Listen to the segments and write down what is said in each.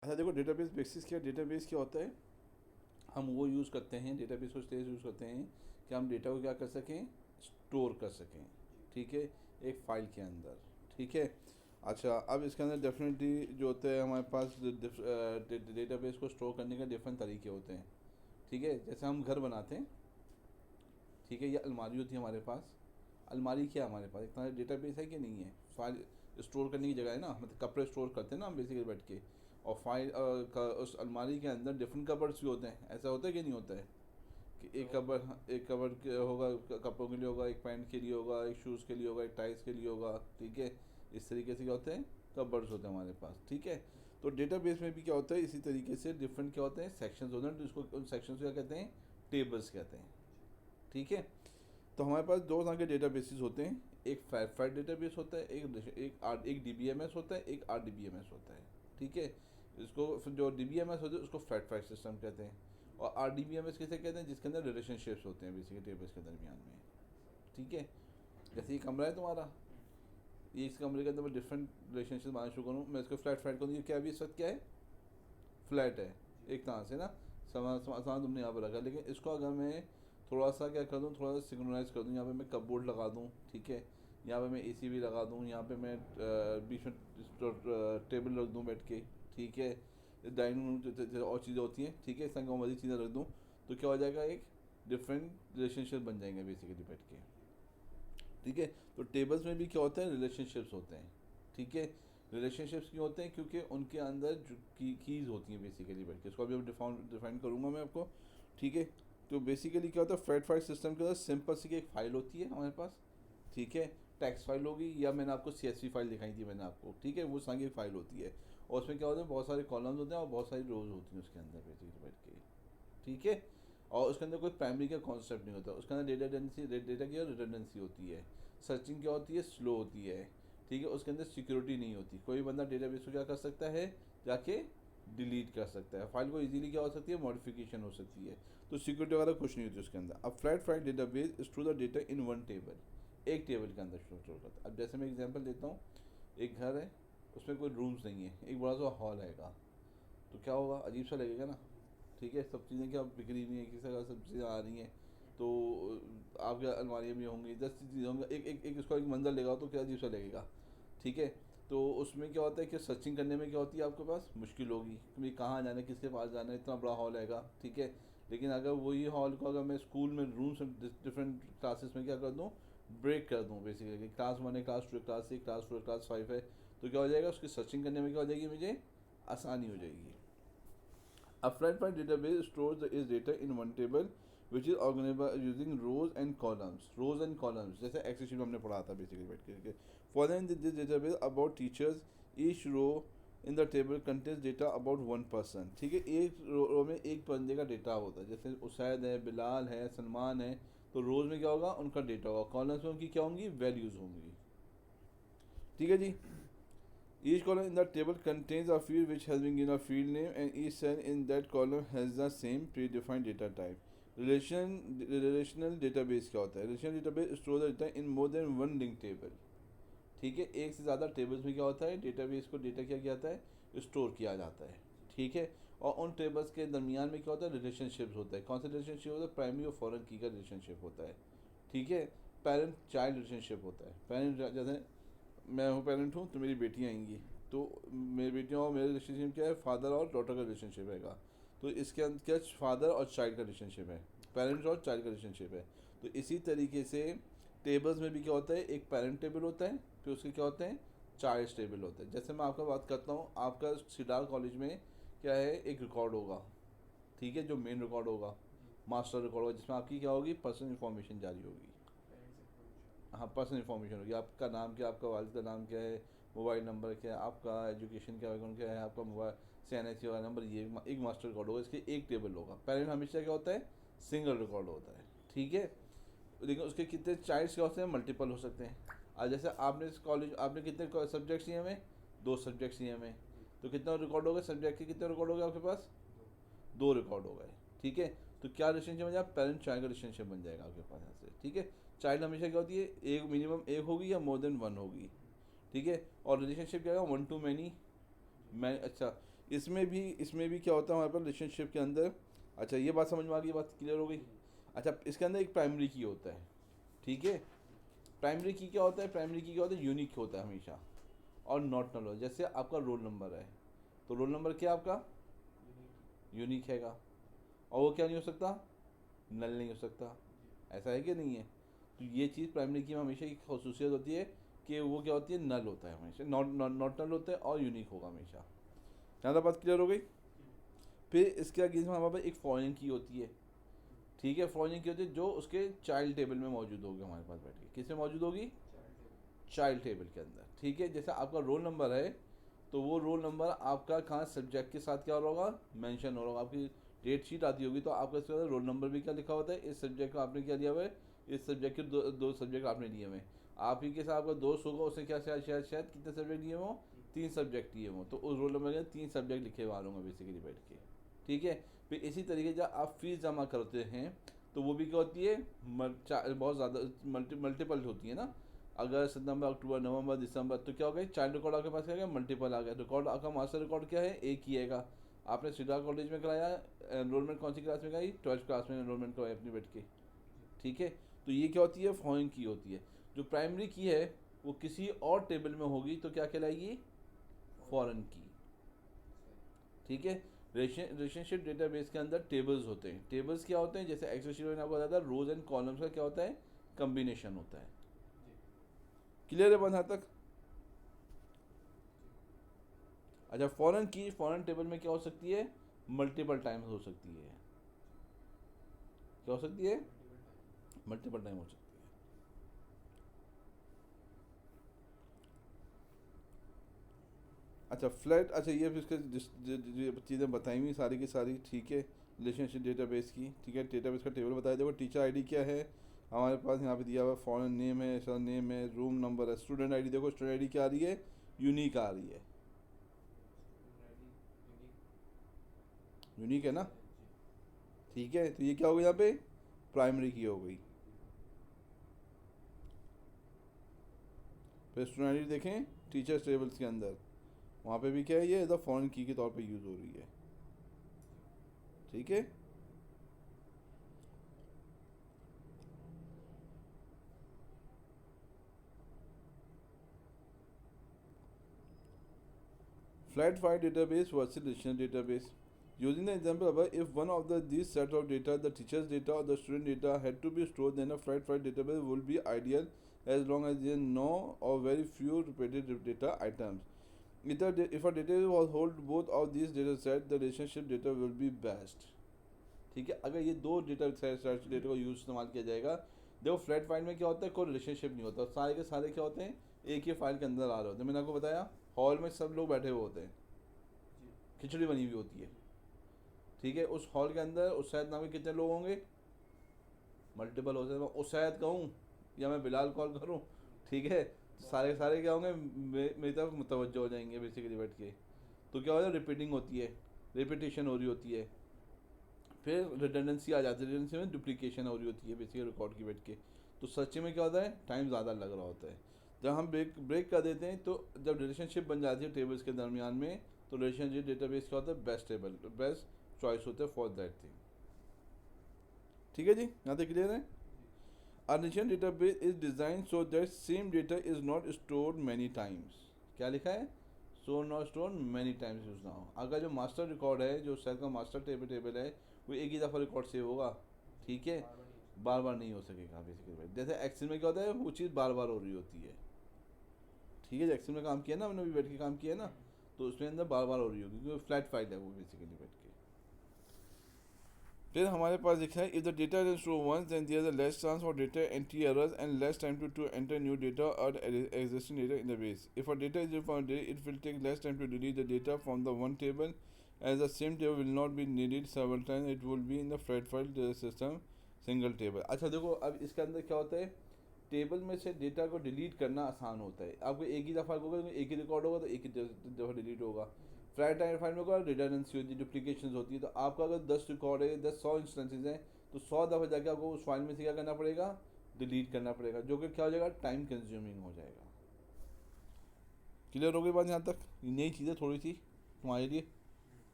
अच्छा देखो, database basis क्या, डेटाबेस क्या होता है, हम वो यूज़ करते हैं, डेटाबेस को स्टेज यूज़ करते हैं कि हम डेटा को क्या कर सकें, स्टोर कर सकें, ठीक है, एक फ़ाइल के अंदर, ठीक है। अच्छा, अब इसके अंदर डेफिनेटली जो होता है हमारे पास डेटाबेस को स्टोर करने के डिफरेंट तरीके होते हैं, ठीक है। जैसे हम घर बनाते हैं, ठीक है, ये अलमारी होती है हमारे पास। अलमारी क्या है हमारे पास, एक तरह डेटाबेस है कि नहीं है, फाइल स्टोर करने की जगह है ना, मतलब कपड़े स्टोर करते हैं ना हम बेसिकली बैठ के। और फाइल उस अलमारी के अंदर डिफरेंट कबर्ड्स भी होते हैं, ऐसा होता है कि नहीं होता है कि एक कबर के होगा, कपड़ों के लिए होगा, एक पैंट के लिए होगा, एक शूज़ के लिए होगा, एक टाइस के लिए होगा, ठीक है। इस तरीके से क्या होते हैं, कबर्ड्स होते हैं हमारे पास, ठीक है। तो डेटाबेस में भी क्या होता है, इसी तरीके से डिफरेंट क्या होते हैं, सेक्शंस होते हैं, जिसको उन सेक्शंस को क्या कहते हैं, टेबल्स कहते हैं, ठीक है। तो हमारे पास दो तरह के डेटाबेसेस होते हैं, एक फाइल डेटाबेस होता है, एक डीबीएमएस होता है, एक आरडीबीएमएस होता है, ठीक है। इसको फिर जो डीबीएमएस होते हैं उसको फैक्ट फाइल सिस्टम कहते हैं, और आरडीबीएमएस किसे कहते हैं, जिसके अंदर रिलेशनशिप्स होते हैं बेसिकली टेबल्स के दरमियान में, ठीक है। जैसे ये कमरा है तुम्हारा, ये इस कमरे के अंदर मैं डिफरेंट रिलेशनशिप बनाना शुरू करूँ, मैं इसको फ्लैट फ्लैट करूँ, ये क्या अभी इस वक्त क्या है, फ्लैट है, एक तरह से ना, सामान तुमने यहाँ पर रखा, लेकिन इसको अगर मैं थोड़ा सा क्या कर दूँ, थोड़ा सा सिग्नलाइज कर दूँ, यहाँ पे मैं कपबोर्ड लगा दूँ, ठीक है, यहाँ पे मैं एसी भी लगा दूँ, यहाँ पे मैं बीच में टेबल रख दूँ बैठ के, ठीक है, डाइनिंग रूम और चीज़ें होती हैं, ठीक है, इस तरह की मज़ीद चीज़ें रख दूँ, तो क्या हो जाएगा, एक डिफरेंट रिलेशनशिप बन जाएंगे बेसिकली बैठ के, ठीक है। तो टेबल्स में भी क्या होता है, रिलेशनशिप्स होते हैं, ठीक है। रिलेशनशिप्स क्यों होते हैं, क्योंकि उनके अंदर जो कीज़ होती हैं बेसिकली बैठ के, इसको अभी डिफाइन करूँगा मैं आपको, ठीक है। तो बेसिकली क्या होता है, फैट फाइल सिस्टम के अंदर सिंपल सी एक फ़ाइल होती है हमारे पास, ठीक है। टेक्स्ट फाइल होगी, या मैंने आपको सीएसवी फाइल दिखाई थी मैंने आपको, ठीक है, वो संग एक फ़ाइल होती है, और उसमें क्या होता है, बहुत सारे कॉलम्स होते हैं और बहुत सारी रोज होती हैं उसके अंदर बेसिकली बैठ के, ठीक है। और उसके अंदर कोई प्राइमरी का कॉन्सेप्ट नहीं होता, उसके अंदर डेटा की रिडंडेंसी होती है, सर्चिंग क्या होती है, स्लो होती है, ठीक है। उसके अंदर सिक्योरिटी नहीं होती, कोई बंदा डेटाबेस को क्या कर सकता है, जाके डिलीट कर सकता है, फाइल को इजीली क्या हो सकती है, मॉडिफिकेशन हो सकती है, तो सिक्योरिटी वगैरह कुछ नहीं होती उसके अंदर। अब flat file database store the data in one table, एक टेबल के अंदर स्टोर करता है। अब जैसे मैं एग्जांपल देता हूँ, एक घर है, उसमें कोई रूम्स नहीं है, एक बड़ा सा हॉल हैगा, तो क्या होगा, अजीब सा लगेगा ना, ठीक है। सब चीज़ें क्या बिक्री हुई हैं, किसी का सब चीज़ें आ रही हैं, तो आपके अलमारियाँ भी होंगी, 10 चीज़ें होंगी, एक इसको एक मंजर लगाओ तो क्या अजीब सा लगेगा, ठीक है। तो उसमें क्या होता है कि सर्चिंग करने में क्या होती है, आपके पास मुश्किल होगी कि भाई कहाँ जाना है, किसके पास जाना है, इतना बड़ा हॉल हैगा, ठीक है। लेकिन अगर वही हॉल को अगर मैं स्कूल में रूम्स डिफरेंट क्लासेस में क्या कर दूँ, ब्रेक कर दूँ बेसिकली, क्लास 1 है, क्लास 2 है, क्लास 6, क्लास 4, क्लास 5 है, तो क्या हो जाएगा, उसकी सर्चिंग करने में क्या हो जाएगी, मुझे आसानी हो जाएगी। A flat file database stores its data in one table which is organized by using rows and columns. Rows and columns जैसे एक्सेल शीट में हमने पढ़ा था बेसिकली बैठ करके. Following this database about teachers, each row in the table contains data about one person. ठीक है, एक रो में एक बंदे का डेटा होता है, जैसे उसैद है, बिलाल है, सलमान है, तो रोज़ में क्या होगा, उनका डेटा होगा, कॉलम्स में उनकी क्या होंगी, वैल्यूज़ होंगी, ठीक है जी। Each column in the table contains a field which has been given a field name, and each cell in that column has the same predefined data type. Relational database क्या होता है, relational database store the data in more than one linked table, ठीक है। एक से ज़्यादा tables में क्या होता है, डेटाबेस को डेटा क्या किया जाता है, स्टोर किया जाता है, ठीक है। और उन टेबल्स के दरमियान में क्या होता है, रिलेशनशिप्स होता है, कौन सा रिलेशनशिप होता है, प्राइमरी और फॉरेन की का रिलेशनशिप होता है, ठीक है। पेरेंट चाइल्ड रिलेशनशिप होता है, पेरेंट जैसे मैं हूँ पेरेंट हूँ, तो मेरी बेटियाँ आएंगी, तो मेरी बेटियों और मेरे रिलेशनशिप क्या है, फादर और डॉटर का रिलेशनशिप रहेगा, तो इसके अंदर क्या, फादर और चाइल्ड का रिलेशनशिप है, पेरेंट्स और चाइल्ड का रिलेशनशिप है। तो इसी तरीके से टेबल्स में भी क्या होता है, एक पेरेंट टेबल होता है, फिर उसके क्या होते हैं, चाइल्ड टेबल होता है। जैसे मैं आपका बात करता हूँ, आपका सिडार कॉलेज में क्या है, एक रिकॉर्ड होगा, ठीक है, जो मेन रिकॉर्ड होगा, मास्टर रिकॉर्ड होगा, जिसमें आपकी क्या होगी, पर्सनल इन्फॉर्मेशन जारी होगी, हाँ, पर्सनल इन्फॉर्मेशन होगी, आपका नाम क्या, आपका वालिद का नाम क्या है, मोबाइल नंबर क्या है, आपका एजुकेशन क्या बैकग्राउंड क्या है, आपका मोबाइल CNHC वाला नंबर, ये एक मास्टर रिकॉर्ड होगा, इसके एक टेबल होगा। पेरेंट हमेशा क्या होता है, सिंगल रिकॉर्ड होता है, ठीक है। लेकिन उसके कितने चाइल्ड्स क्या होते हैं, मल्टीपल हो सकते हैं। आज जैसे आपने इस कॉलेज, आपने कितने सब्जेक्ट्स लिए हमें, 2 सब्जेक्ट्स लिए हमें, तो कितना रिकॉर्ड हो गए, सब्जेक्ट के कितने रिकॉर्ड हो गए आपके पास, 2 रिकॉर्ड हो गए, ठीक है। तो क्या रिलेशनशिप बन जाएगा, पेरेंट चाइल्ड का रिलेशनशिप बन जाएगा आपके पास यहाँ से, ठीक है। चाइल्ड हमेशा क्या होती है, एक मिनिमम एक होगी या मोर देन वन होगी, ठीक है। और रिलेशनशिप क्या है, 1 to many, मैं अच्छा, इसमें भी क्या होता है हमारे पास रिलेशनशिप के अंदर। अच्छा ये बात समझ में आ गई, बात क्लियर हो गई। अच्छा इसके अंदर एक प्राइमरी की होता है, ठीक है। प्राइमरी की क्या होता है, प्राइमरी की क्या होता है, यूनिक होता है हमेशा, और नॉट नल हो। जैसे आपका रोल नंबर है, तो रोल नंबर क्या आपका यूनिक हैगा, और वो क्या नहीं हो सकता, नल नहीं हो सकता। ऐसा है कि नहीं है। तो ये चीज़ प्राइमरी की में हमेशा एक खसूसियत होती है कि वो क्या होती है, नल होता है हमेशा, नॉट नल होता है और यूनिक होगा हमेशा। ज़्यादा बात क्लियर हो गई। फिर इसके अगेंस्ट में हमारे पास एक फॉरेन की होती है, ठीक है। फॉरेन की होती है जो उसके चाइल्ड टेबल में मौजूद होगी हमारे पास बैठ के। किस में मौजूद होगी, चाइल्ड टेबल के अंदर, ठीक है। जैसे आपका रोल नंबर है, तो वो रोल नंबर आपका कहाँ सब्जेक्ट के साथ क्या हो रहा होगा, मेंशन हो रहा होगा। आपकी डेट शीट आती होगी तो आपका इसके अंदर रोल नंबर भी क्या लिखा होता है, इस सब्जेक्ट का आपने क्या लिया हुआ है, इस सब्जेक्ट के दो सब्जेक्ट आपने लिए हुए हैं। आप ही के साथ आपका दोस्त होगा, उसने क्या शायद कितने सब्जेक्ट लिए हों, 3 सब्जेक्ट लिए हों, तो उस रोल नंबर के 3 सब्जेक्ट लिखे हुए होंगे बेसिकली बैठ के, ठीक है। फिर इसी तरीके जब आप फीस जमा करते हैं तो वो भी क्या होती है, बहुत ज़्यादा मल्टीपल होती है ना। अगस्त सितंबर अक्टूबर नवंबर दिसंबर, तो क्या हो गया, चाइल्ड रिकॉर्ड आपके पास क्या गया, मल्टीपल आ गया। रिकॉर्ड आपका मास्टर रिकॉर्ड क्या है, एक ही हैगा। आपने सीधा कॉलेज में कराया, एनरोलमेंट कौन सी क्लास में कराई, 12th क्लास में एनरोलमेंट कराई अपनी बैठ के, ठीक है। तो ये क्या होती है, फॉरेन की होती है। जो प्राइमरी की है वो किसी और टेबल में होगी तो क्या कहलाएगी, फॉरेन की, ठीक है। रिलेशनशिप डेटाबेस के अंदर टेबल्स होते हैं। टेबल्स क्या होते हैं, जैसे एक्सेल शीट में आपको बताया था, रोज एंड कॉलम्स का क्या होता है, कम्बिनेशन होता है। क्लियर है बात यहाँ तक। अच्छा फॉरेन टेबल में क्या हो सकती है, मल्टीपल टाइम्स हो सकती है। क्या हो सकती है, मल्टीपल टाइम हो सकती है। अच्छा फ्लैट, अच्छा ये भी इसके चीज़ें बताई हुई सारी की सारी, ठीक है। रिलेशनशिप डेटाबेस की, ठीक है। डेटाबेस का टेबल बताया, देखो टीचर आईडी क्या है हमारे पास यहाँ पे दिया हुआ है, फॉरेन नेम है, सर नेम है, रूम नंबर है। स्टूडेंट आईडी देखो, स्टूडेंट आईडी क्या आ रही है, यूनिक आ रही है, यूनिक है ना, ठीक है। तो ये क्या हो गई यहाँ पे, प्राइमरी की हो गई। फिर स्टूडेंट आईडी देखें टीचर्स टेबल्स के अंदर, वहाँ पे भी क्या है, ये एज अ फॉरेन की के तौर पे यूज़ हो रही है, ठीक है। Flat file database versus relational database. Using the example above, if one of these set of data, the teacher's data or the student data, had to be stored, then a flat file database would be ideal as long as there are no or very few repeated data items. If a database was hold both of these data sets, the relationship data will be best. ठीक है। अगर ये दो data set data को use इस्तेमाल किया जाएगा, देखो फ्लैट फाइल में क्या होता है, कोई रिलेशनशिप नहीं होता, सारे के सारे क्या होते हैं, एक ही फाइल के अंदर आ रहे होते हैं। मैंने आपको बताया हॉल में सब लोग बैठे हुए होते हैं, खिचड़ी बनी हुई होती है, ठीक है। उस हॉल के अंदर उस शायद नाम के कितने लोग होंगे, मल्टीपल हो सकते हैं। उस शायद कहूँ या मैं बिलाल कॉल करूँ, ठीक है, तो सारे के सारे क्या होंगे, मेरी तरफ मुतवज्जो हो जाएंगे बेसिकली बैठ के। तो क्या होता है, रिपीटिंग होती है, रिपीटेशन हो रही होती है। फिर रिडंडेंसी आ जाती है, रिडंडेंसी में डुप्लीकेशन हो रही होती है बेसिकली रिकॉर्ड की बैठ के। तो सच्चे में क्या होता है, टाइम ज़्यादा लग रहा होता है। जब हम ब्रेक कर देते हैं, तो जब रिलेशनशिप बन जाती है टेबल्स के दरमियान में, तो रिलेशनशिप डेटाबेस क्या होता है, बेस्ट टेबल, बेस्ट चॉइस होता है फॉर दैट थिंग, ठीक है जी। यहाँ तक क्लियर है। A relational database is designed so that same data is not stored many times. क्या लिखा है, so not stored many times use ना हो। अगर जो मास्टर रिकॉर्ड है, जो सेल का मास्टर टेबल है, वो एक ही दफ़ा रिकॉर्ड सेव होगा, ठीक है, बार बार नहीं हो सकेगा बेसिकली। जैसे एक्सेल में क्या होता है, वो चीज़ बार बार हो रही होती है, ठीक है। एक्सेल में काम किया ना, हमने भी बैठ के काम किया ना, तो उसमें अंदर बार बार हो रही होगी क्योंकि फ्लैट फाइल है वो बेसिकली बैठ के। फिर हमारे पास लिखा है, if the data is true once then there is less chance for data entry errors and less time to enter new data और existing data in the base. If a data is refined it will take less time to delete the data from the one table as the same table will not be needed several time, it will be in the flat file system single table. अच्छा देखो अब इसके अंदर क्या होता है, table में से डेटा को डिलीट करना आसान होता है। आपको एक ही दफ़ा होगा, एक ही रिकॉर्ड होगा तो एक ही दफ़ा डिलीट होगा। फ्लैट टाइम फाइल में कोई रिडंडेंसी होती है, डुप्लीकेशन होती है। तो आपका अगर 10 रिकॉर्ड है, 100 इंस्टेंसेज हैं, तो 100 दफ़ा जाके आपको उस फाइल में से क्या करना पड़ेगा, डिलीट करना पड़ेगा, जो कि क्या हो जाएगा, टाइम कंज्यूमिंग हो जाएगा। क्लियर हो गई बात यहाँ तक, ये नई चीज़ें थोड़ी सी तुम्हारे लिए।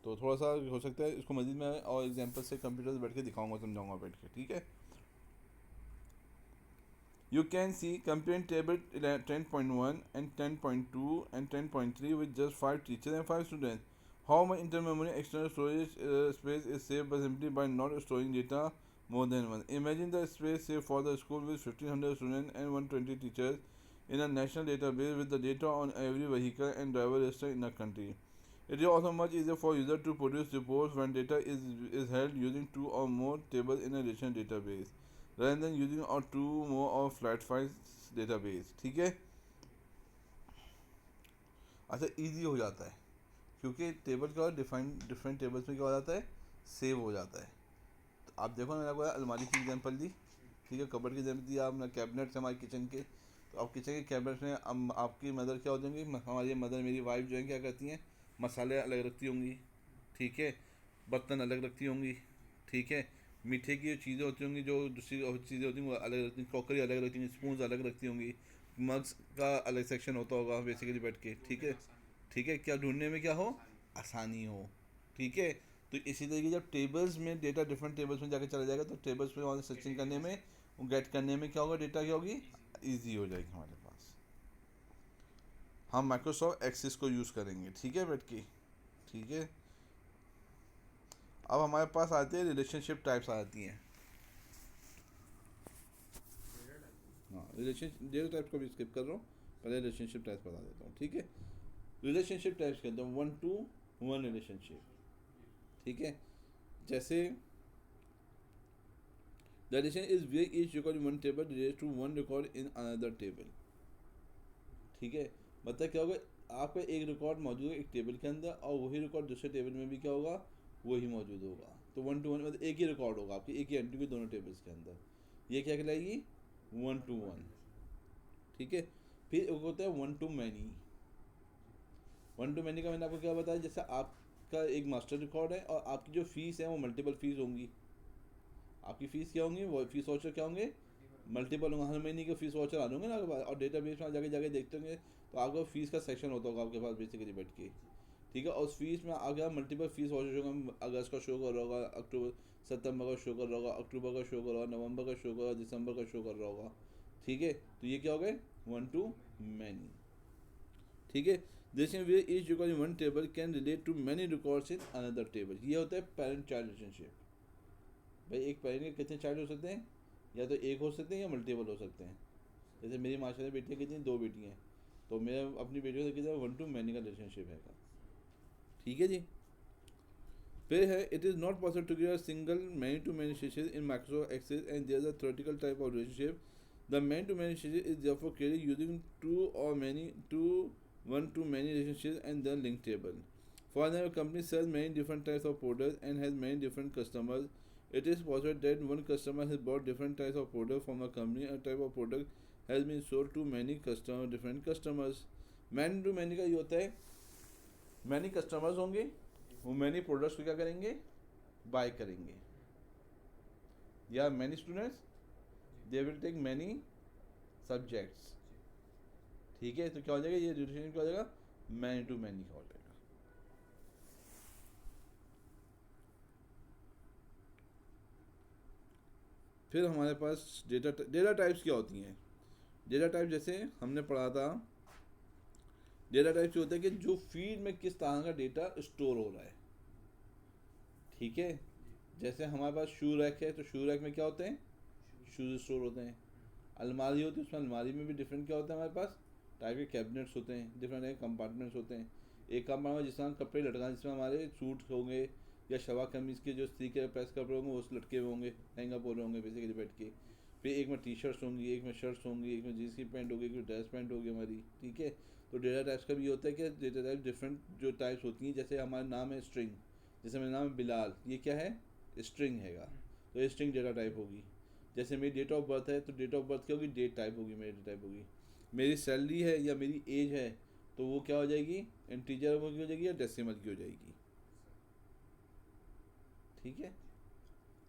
तो थोड़ा सा हो सकता है इसको मजीद मैं और एग्जांपल से कंप्यूटर से बैठ के दिखाऊंगा, समझाऊंगा बैठ के, ठीक है। You can see comparing table 10.1 and 10.2 and 10.3 with just 5 teachers and 5 students. How much intermemory external storage space is saved by simply by not storing data more than one. Imagine the space saved for the school with 1500 students and 120 teachers in a national database with the data on every vehicle and driver register in the country. It is also much easier for user to produce reports when data is held using 2 or more tables in a relational database rather than using or 2 more of flat files database, ठीक है। अच्छा, easy हो जाता है क्योंकि table का different tables में क्या हो जाता है, सेव हो जाता है। तो आप देखो मैंने आपको अलमारी की एग्जांपल दी, ठीक है, कबर्ड की एग्जांपल दी, आपने कैबिनेट्स हमारे किचन के, तो आप किचन के कैबिनेट्स में आपकी मदर क्या हो जाएंगी, हमारी मदर मेरी वाइफ जो है क्या करती हैं, मसाले अलग रखती होंगी, ठीक है, बर्तन अलग रखती होंगी, ठीक है, मीठे की जो चीज़ें होती होंगी, जो दूसरी चीज़ें होती हैं वो अलग रखती, क्रॉकरी अलग रखती होंगी, स्पून अलग रखती होंगी, मग्स का अलग सेक्शन होता होगा बेसिकली बैठ के, ठीक है, ठीक है, क्या ढूंढने में क्या हो, आसानी हो, ठीक है। तो इसी तरीके जब टेबल्स में डेटा डिफरेंट टेबल्स में जाकर चला जाएगा तो टेबल्स में वहाँ सर्चिंग करने में, गेट करने में क्या होगा, डेटा क्या होगी, ईजी हो जाएगी हमारे पास। हम माइक्रोसॉफ्ट एक्सेस को यूज़ करेंगे, ठीक है बैठ के, ठीक है। अब हमारे पास आती है रिलेशनशिप टाइप्स आती हैं। हाँ, रिलेशन डेटा टाइप को भी स्किप कर रहा हूँ, पहले रिलेशनशिप टाइप्स बता देता हूँ, ठीक है। रिलेशनशिप टाइप्स कहते हैं 1 to 1 रिलेशनशिप, ठीक है। जैसे the relation is where each record in one table relate to one record in another table, ठीक है। मतलब क्या होगा, आपका एक रिकॉर्ड मौजूद है एक टेबल के अंदर और वही रिकॉर्ड दूसरे टेबल में भी क्या होगा, वही मौजूद होगा। तो 1 to 1 मतलब एक ही रिकॉर्ड होगा आपकी, एक ही एंट्री भी दोनों टेबल्स के अंदर, ये क्या कहलाएगी, 1 to 1, ठीक है। फिर एक होता है 1 to many। 1 to many का मैंने आपको क्या बताया, जैसे आपका एक मास्टर रिकॉर्ड है और आपकी जो फीस है वो मल्टीपल फीस होंगी, आपकी फ़ीस क्या होंगी, वो फीस वाउचर क्या होंगे, मल्टीपल होंगे, हर महीने के फीस वाउचर आ होंगे ना आपके पास, और डेटाबेस में जाके जाके देखते होंगे तो आपको फीस का सेक्शन होता होगा आपके पास बेसिकली बैठ के, ठीक है। और उस फीस में आगे मल्टीपल फीस वाउचर होगा, अगस्त का शो कर रहा होगा, अक्टूबर सितंबर का शो कर रहा होगा, अक्टूबर का शो कर रहा होगा, नवंबर का शो कर रहा होगा, दिसंबर का शो कर रहा होगा, ठीक है। तो ये क्या हो गए 1 to many, ठीक है। This in where each record in one table can relate to many records in another table, ये होता है पेरेंट चाइल्ड रिलेशनशिप। भाई एक पेरेंट के कितने चाइल्ड हो सकते हैं, या तो एक हो सकते हैं या मल्टीपल हो सकते हैं। जैसे मेरी माशाल्लाह बेटियाँ कितनी, 2 बेटियाँ हैं, तो मेरा अपनी बेटियों से कितना 1 to many का रिलेशनशिप है, ठीक है जी। फिर है it is not possible to give a single many to many relationship in Microsoft Access and there is a theoretical type of relationship. The many to many relationship is therefore created using two और many to 1 to many relationships and the link table. For example, a company sells many different types of products and has many different customers. It is possible that one customer has bought different types of products from a company. A type of product has been sold to many different customers. Many to many का ये होता है, many customers होंगे, वो many products को क्या करेंगे, buy करेंगे, या many students they will take many subjects, ठीक है। तो क्या हो जाएगा, ये रिलेशन क्या हो जाएगा, मैनी टू मैनी का हो जाएगा। फिर हमारे पास डेटा टाइप्स क्या होती हैं। डेटा टाइप जैसे हमने पढ़ा था, डेटा टाइप से होता है कि जो फील्ड में किस तरह का डेटा स्टोर हो रहा है, ठीक है। जैसे हमारे पास शू रैक है, तो शू रैक में क्या होते हैं, शूज़ स्टोर होते हैं। अलमारी होती है, उसमें अलमारी में भी डिफरेंट क्या होता है, हमारे पास टाइप के कैबिनेट्स होते हैं, डिफरेंट टाइप के कंपार्टमेंट्स होते हैं। एक कंपार्टमेंट जिसमें हम कपड़े लटकाएं, जिसमें हमारे सूट होंगे या शवा कमीज़ के जो स्त्री के प्रेस कपड़े होंगे वो लटके हुए होंगे, हैंगा बोले होंगे बेसिकली बैठ के। फिर एक में टी शर्ट्स होंगी, एक में शर्ट्स होंगी, एक में जीन्स की पैंट होगी, एक में ड्रेस पैंट होगी हमारी, ठीक है। तो डेटा टाइप्स का भी ये होता है कि डेटा टाइप डिफरेंट जो टाइप्स होती हैं, जैसे हमारा नाम है स्ट्रिंग, जैसे मेरा नाम है बिलाल, ये क्या है, स्ट्रिंग हैगा, तो ये स्ट्रिंग डेटा टाइप होगी। जैसे मेरी डेट ऑफ बर्थ है, तो डेट ऑफ बर्थ क्या होगी, डेट टाइप होगी, मेरी डेट टाइप होगी। मेरी सैलरी है या मेरी एज है, तो वो क्या हो जाएगी, इंटीजर की हो जाएगी या डेसिमल की हो जाएगी, ठीक है।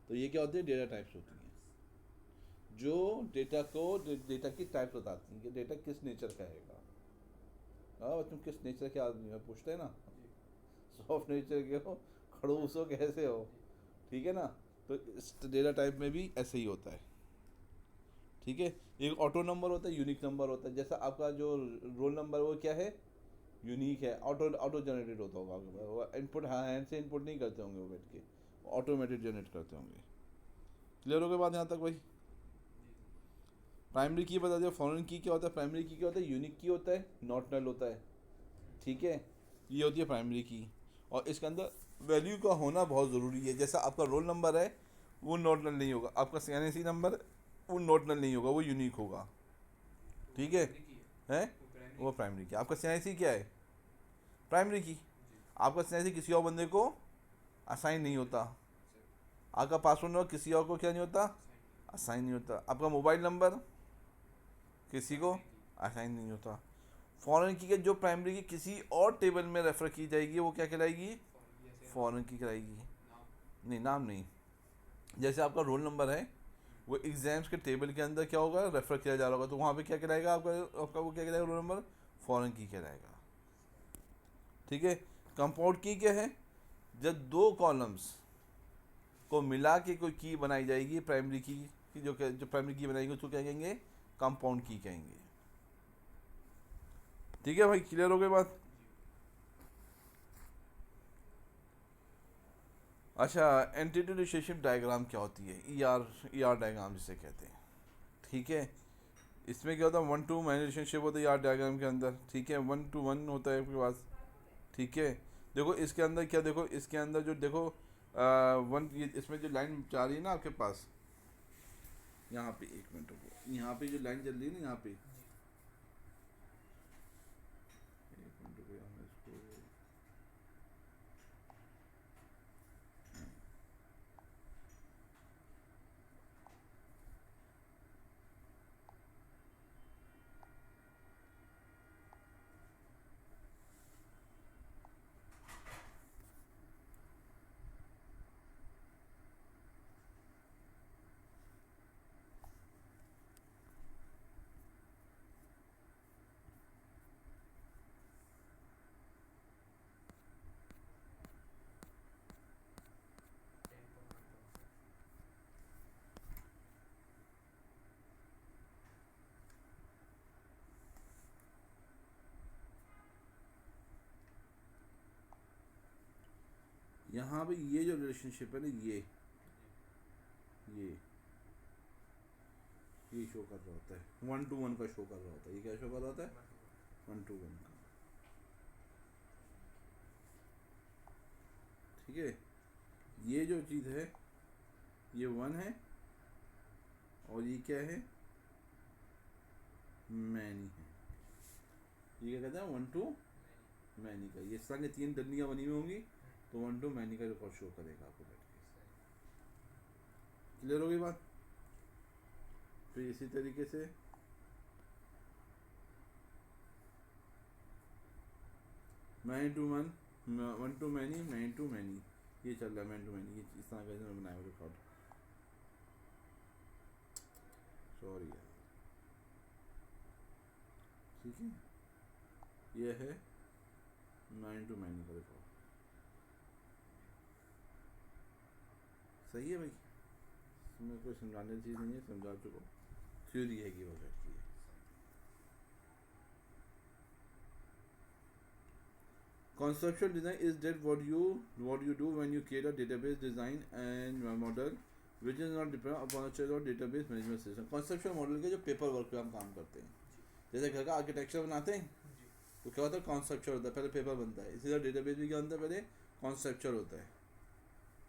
तो ये क्या होती है, डेटा टाइप्स होती हैं, जो डेटा को डेटा की टाइप बताती हैं कि डेटा किस नेचर का हैगा। हाँ, तुम किस नेचर के आदमी है पूछते हैं ना, सॉफ्ट नेचर के हो, खड़ूस हो, कैसे हो, ठीक है ना। तो इस डेटा टाइप में भी ऐसे ही होता है, ठीक है। एक ऑटो नंबर होता है, यूनिक नंबर होता है। जैसा आपका जो रोल नंबर वो क्या है, यूनिक है, ऑटो ऑटो जनरेटेड होता होगा आपके पास, वो इनपुट हैंड से इनपुट नहीं करते होंगे वो बैठ के, ऑटोमेटेड जनरेट करते होंगे। क्लियर हो गई बात यहाँ तक भाई। प्राइमरी की बता दिया, फॉरेन की क्या होता है, प्राइमरी की क्या होता है, यूनिक की होता है, नॉट नल होता है, ठीक है। ये होती है प्राइमरी की, और इसके अंदर वैल्यू का होना बहुत ज़रूरी है। जैसा आपका रोल नंबर है वो नॉट नल नहीं होगा, आपका CNC नंबर वो नॉट नल नहीं होगा, वो यूनिक होगा, ठीक है। हैं वो प्राइमरी की। आपका CNC क्या है, प्राइमरी की। आपका CNC किसी और बंदे को असाइन नहीं होता, आपका पासवर्ड नंबर किसी और को क्या नहीं होता, असाइन नहीं होता। आपका मोबाइल नंबर किसी को असाइन नहीं होता। फॉरेन की के जो प्राइमरी की किसी और टेबल में रेफर की जाएगी वो क्या कहलाएगी, फॉरेन की कहलाएगी। नहीं, नाम नहीं। जैसे आपका रोल नंबर है, वो एग्जाम्स के टेबल के अंदर क्या होगा, रेफर किया जा रहा होगा, तो वहाँ पे क्या कहलाएगा आपका, आपका वो क्या कहलाएगा, रोल नंबर फॉरेन की कहलाएगा, ठीक है। कंपाउंड की क्या है, जब दो कॉलम्स को मिला के कोई की बनाई जाएगी प्राइमरी की जो प्राइमरी की बनाएगी उसको क्या कहेंगे, कंपाउंड की कहेंगे, ठीक है भाई। क्लियर हो गई बात। अच्छा, एंटिटी रिलेशनशिप डायग्राम क्या होती है, ER डायग्राम जिसे कहते हैं, ठीक है। इसमें क्या होता है, 1 to मैन रिलेशनशिप होता है ER डायग्राम के अंदर, ठीक है। 1 to 1 होता है आपके पास, ठीक है। देखो इसके अंदर क्या, देखो इसके अंदर जो देखो वन, ये इसमें जो लाइन जा रही है ना आपके पास, यहाँ पे एक मिनट रुको, यहाँ पे जो लाइन चल रही है ना, यहाँ पे एक मिनट रुको, यहाँ मैं इसको, यहाँ पे ये जो रिलेशनशिप है ना, ये ये शो कर रहा होता है, 1 to 1 का शो कर रहा होता है। ये क्या शो कर रहा होता है, 1 to 1 का, ठीक है। ये जो चीज़ है ये 1 है, और ये क्या है, मैनी है। ये क्या कहते हैं, 1 to मैनी का। ये इस तरह की 3 डंडियाँ बनी हुई होंगी, तो 1 to मैनी का रिकॉर्ड शो करेगा आपको बैठ के। क्लियर हो गई बात। फिर इसी तरीके से many to one, 1 to many, many to many, ये चल रहा है मैन टू मैनी। ये इस तरह का बनाया हुआ रिकॉर्ड, सॉरी यार, ठीक है। ये है मैन टू मैनी का रिकॉर्ड, सही है भाई। इसमें कोई समझाने की चीज़ नहीं है, समझा चुका, थ्योरी है कि वो बैठती है। Conceptual design is that what you do when you create a database design and model which is not dependent upon a choice or database management system. Conceptual model के जो पेपर वर्क पे हम काम करते हैं, जैसे घर का आर्किटेक्चर बनाते हैं तो क्या होता है, कॉन्सेप्चुअल होता है, पहले पेपर बनता है। इसी तरह डेटाबेस भी क्या होता है, पहले कॉन्सेप्चुअल होता है,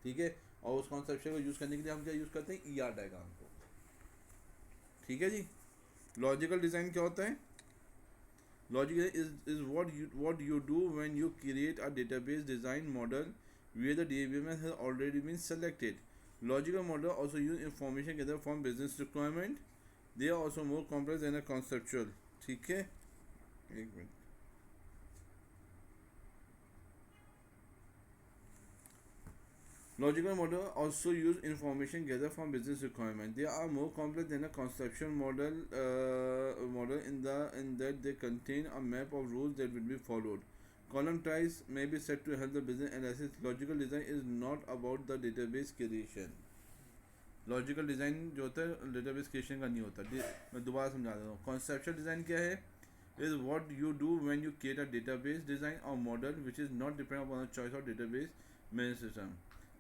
ठीक है। और उस कॉन्सेप्चुअल को यूज़ करने के लिए हम क्या यूज़ करते हैं, ER डायग्राम को, ठीक है जी। लॉजिकल डिज़ाइन क्या होता है, logic is what you do when you create a database design model where the DBMS has already been selected. Logical model also use information gathered from business requirement. They are also more complex than a conceptual. ठीक है, एक minute. Logical model also use information gathered from business requirement. They are more complex than a conceptual model in that they contain a map of rules that will be followed. Column types may be set to help the business analysis. Logical design is not about the database creation. Logical design जो होता है database creation का नहीं होता। मैं दोबारा समझा देता हूँ। कॉन्सेप्चुअल डिज़ाइन क्या है? Is what you do when you create a database design और model which is not depend upon the choice of database management system.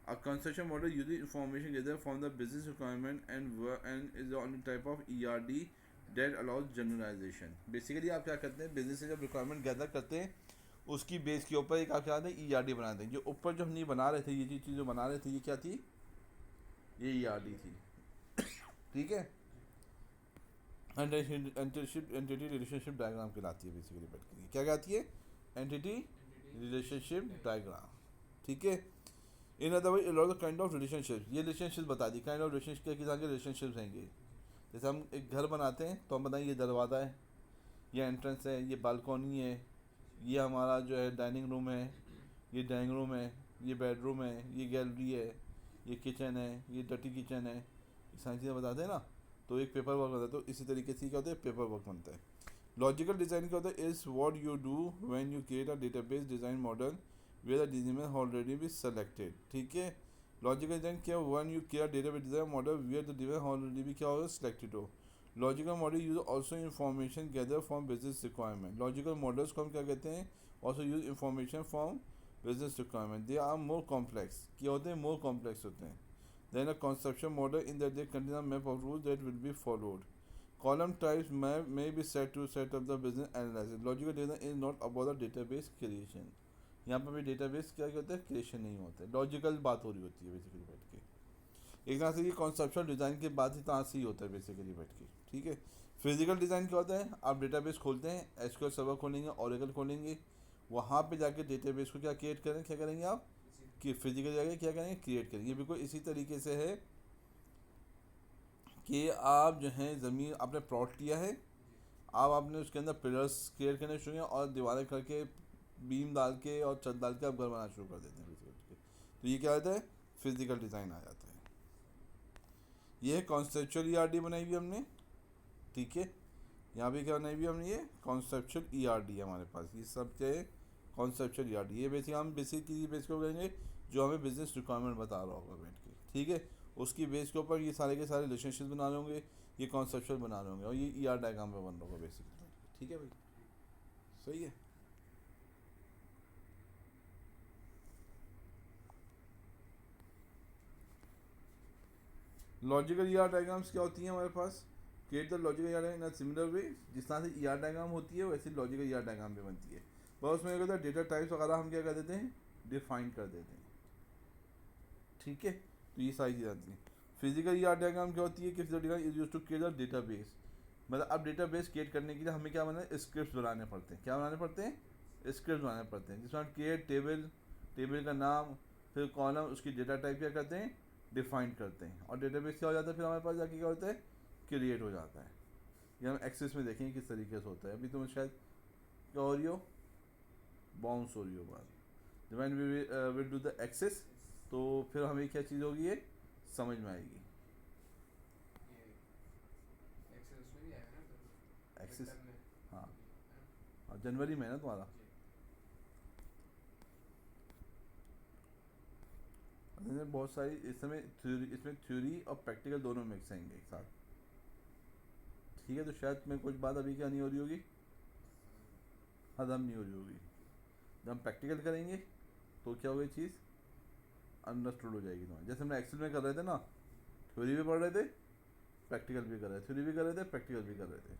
A conceptual model uses information gathered from the business requirement and is the only type of ERD that allows generalization. Basically आप क्या करते हैं, business से जब requirement gather करते हैं उसकी base के ऊपर एक आप क्या करते हैं ERD बनाते हैं। जो ऊपर जो हम नहीं बना रहे थे, ये चीज़ जो बना रहे थे ये क्या थी? ये ERD थी, ठीक है। एंटिटी रिलेशनशिप डायग्राम कहलाती है बेसिकली बैठ के। क्या कहती है? एंटिटी रिलेशनशिप डायग्राम, ठीक है। In other word lot of kind of relationship, ये रिलेशनशिप बता दी, काइंड ऑफ रिलेशनशिप किस तरह के रिलेशनशिप्स रहेंगे। जैसे हम एक घर बनाते हैं तो हम बताएं ये दरवाज़ा है, ये एंट्रेंस है, ये बालकनी है, ये हमारा जो है डाइनिंग रूम है, ये डाइनिंग रूम है, ये बेडरूम है, ये गैलरी है, ये किचन है, ये डर्टी किचन है, ये सारी चीज़ें बताते हैं ना। तो एक पेपर वर्क बनता है। तो इसी तरीके से क्या होता है, पेपर वर्क बनता है। लॉजिकल डिज़ाइन क्या होता है? Is what you do when you create a database design model where the design has already been selected, ठीक है। लॉजिकल डिज़ाइन क्या? When you create database design model where the design already भी क्या होगा, selected हो। Logical model use also information gather from business requirement. Logical models को हम क्या कहते हैं? Also use information from business requirement. They are more complex, क्या होते हैं? मोर कॉम्प्लेक्स होते हैं then a conceptual model in that they contain a map of rules that will be followed. Column types may be set to set up the business analysis. Logical design is not about the database creation. यहाँ पर भी database क्या होता है? Creation नहीं होता है, logical बात हो रही होती है बेसिकली बैठ के। एक तरह से ये कॉन्सेप्चुअल डिज़ाइन की बात ही तरह से ही होता है बेसिकली बैठ के, ठीक है। फिजिकल डिज़ाइन क्या होता है? आप डेटाबेस खोलते हैं, एसक्यूएल सर्वर खोलेंगे, ओरेकल खोलेंगे, वहाँ पे जाके डेटाबेस को क्या क्रिएट करें, क्या करेंगे आप? कि फिजिकल जाके क्या करेंगे? क्रिएट करेंगे। बिल्कुल इसी तरीके से है कि आप जो है ज़मीन आपने प्लॉट लिया है, आप आपने उसके अंदर पिलर्स क्रिएट करने शुरू किए और दीवारें करके बीम डाल के और छत डाल के आप घर बनाना शुरू कर देते हैं बेसिकली। तो ये क्या आता है? फिजिकल डिज़ाइन आ जाता है। ये है कॉन्सेप्चुअल ERD बनाई हुई हमने, ठीक है। यहाँ भी क्या बनाई हुई हमने? ये कॉन्सेप्चुअल ERD है हमारे पास। ये सब क्या है? Conceptual ERD। ये बेसिक हम बेसिक की बेस को करेंगे जो हमें बिजनेस रिक्वायरमेंट बता रहा होगा बैठ के, ठीक है। उसकी बेस के ऊपर ये सारे के सारे रिलेशनशिप बना रहे होंगे, ये कॉन्सेप्चुअल बना रहे होंगे और ये ER डायग्राम में बन रहा होगा बेसिकली, ठीक है भाई, सही है। लॉजिकल ER डायग्राम्स क्या होती हैं हमारे पास? Create the logical ER diagram in a similar way. जिस तरह से ER डायग्राम होती है वैसे लॉजिकल ER डायग्राम भी बनती है, बस उसमें क्या होता है डेटा टाइप्स वगैरह हम क्या कर देते हैं? डिफाइन कर देते हैं, ठीक है। तो ये सारी चीज़ें आती हैं। फिजिकल ER डायग्राम क्या होती है? कि physical diagram is used to create the database. मतलब अब डेटाबेस क्रिएट करने के लिए हमें क्या बनाना है? स्क्रिप्ट बनाने पड़ते हैं। क्या बनाने पड़ते हैं? स्क्रिप्ट बनाने पड़ते हैं, जिसमें हम क्रिएट टेबल, टेबल का नाम, फिर कॉलम, उसकी डेटा टाइप क्या करते हैं? डिफाइन करते हैं। और डेटाबेस क्या हो जाता है? फिर हमारे पास जाके क्या होता है? क्रिएट हो जाता है। ये हम एक्सेस में देखेंगे किस तरीके से होता है। अभी तो शायद क्या हो रही हो, बाउंस हो रही हो बात। When we will do the access तो फिर हमें क्या चीज़ होगी ये समझ में आएगी। एक्सेस, हाँ हाँ, जनवरी में है ना तुम्हारा। इसमें बहुत सारी इस समय थ्योरी, इसमें थ्योरी और प्रैक्टिकल दोनों मिक्स आएंगे एक साथ, ठीक है। तो शायद में कुछ बात अभी क्या नहीं हो रही होगी, हजम नहीं हो रही होगी। जब हम प्रैक्टिकल करेंगे तो क्या होगी चीज़ अंडरस्टूड हो जाएगी तुम्हारी। जैसे हम एक्सेल में कर रहे थे ना, थ्योरी भी पढ़ रहे थे, प्रैक्टिकल भी कर रहे थे, थ्योरी भी कर रहे थे, प्रैक्टिकल भी कर रहे थे।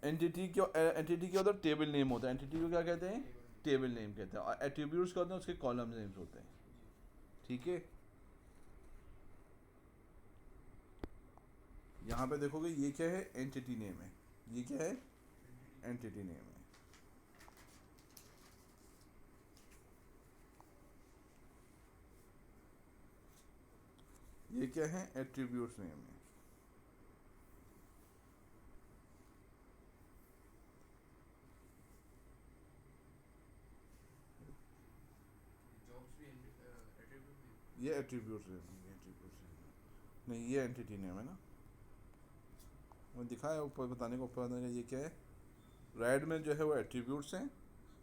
एंटिटी क्या होता है? टेबल नेम होता है। एंटिटी को क्या कहते हैं? टेबल नेम कहते हैं। और एट्रीब्यूट्स क्या होते हैं? उसके कॉलम नेम्स होते हैं, ठीक है। यहाँ पे देखोगे ये क्या है? एंटिटी नेम है। ये क्या है? एंटिटी नेम है। ये क्या है? एट्रीब्यूट्स नेम है। ये एट्रीब्यूट्स नेम है, ये एट्रीब्यूट्स नेम नहीं, ये एंटिटी नेम है ना। मैं दिखाया ऊपर बताने को, ऊपर बताने का ये क्या है? रेड में जो है वो एट्रीब्यूट्स हैं,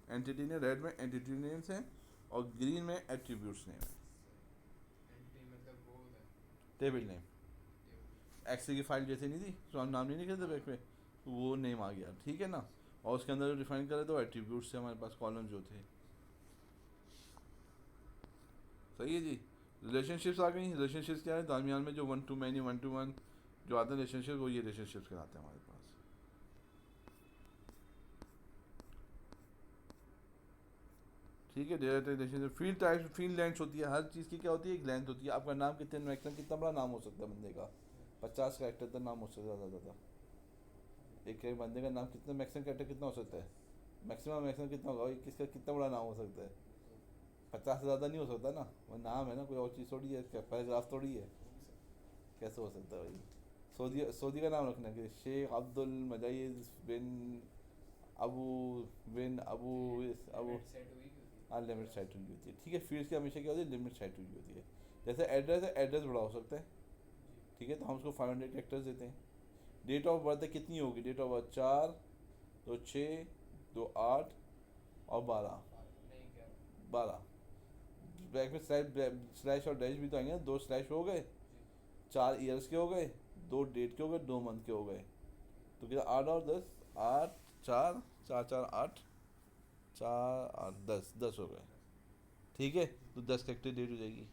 एंटिटी ने रेड में एंटिटी नेम्स हैं, और ग्रीन में एट्रीब्यूट्स नेम है, एंटिटी मतलब वो होता है टेबल नेम। टेबल। एक्सेल की फाइल जैसे नहीं थी तो हम नाम नहीं लिखे थे बैक में, तो वो नेम आ गया, ठीक है ना। और उसके अंदर जो डिफाइन करे तो एट्रीब्यूट्स से हमारे पास कॉलम जो थे। सही है जी। रिलेशनशिप्स आ गई। रिलेशनशिप्स क्या है, दरमियान में जो one two many one two one जो आते हैं रिलेशनशिप, वो ये रिलेशनशिप्स कहलाते हैं हमारे पास। ठीक है। Data relationship field type, field length होती है, हर चीज़ की क्या होती है, एक लेंथ होती है। आपका नाम कितने मैक्सिमम कितना बड़ा नाम हो सकता है बंदे का, 50 कैरेक्टर तक नाम हो सकता है ज़्यादा ज़्यादा। एक बंदे का नाम कितना मैक्सिमम कैरेक्टर कितना हो सकता है, मैक्सिमम मैक्सिमम कितना होगा, किसका कितना बड़ा नाम हो सकता है, 50 से ज़्यादा नहीं हो सकता ना। वो नाम है ना, कोई और चीज़ थोड़ी है, क्या पैराग्राफ थोड़ी है, हो भी सकता है। कैसे हो सकता है भाई। सऊदी सऊदी का नाम रखना कि शेख अब्दुल मजाइद बिन अबू बिन अबू अबू। लिमिट सेट हुई की होती है। हाँ लिमिट सेट हुई होती है, ठीक है। फील्ड्स की हमेशा क्या होती है, लिमिट सेट हुई होती है। जैसे एड्रेस है, एड्रेस बड़ा हो सकता है, जी। ठीक है, तो हम उसको 500 कैरेक्टर्स देते हैं। डेट ऑफ बर्थ कितनी होगी, डेट ऑफ बर्थ 4 2 6 2 8 और 12 नहीं क्या। 12। बैक में स्लैश और डैश भी तो आएंगे ना, 2 स्लैश हो गए, जी। 4 ईयर्स के हो गए, 2 डेट के हो गए, 2 मंथ के हो गए। तो कितना, 8 और 10, 8 4 4 4 8 4 8 10 10 हो गए, ठीक है। जी। तो 10 कैरेक्टर डेट हो जाएगी,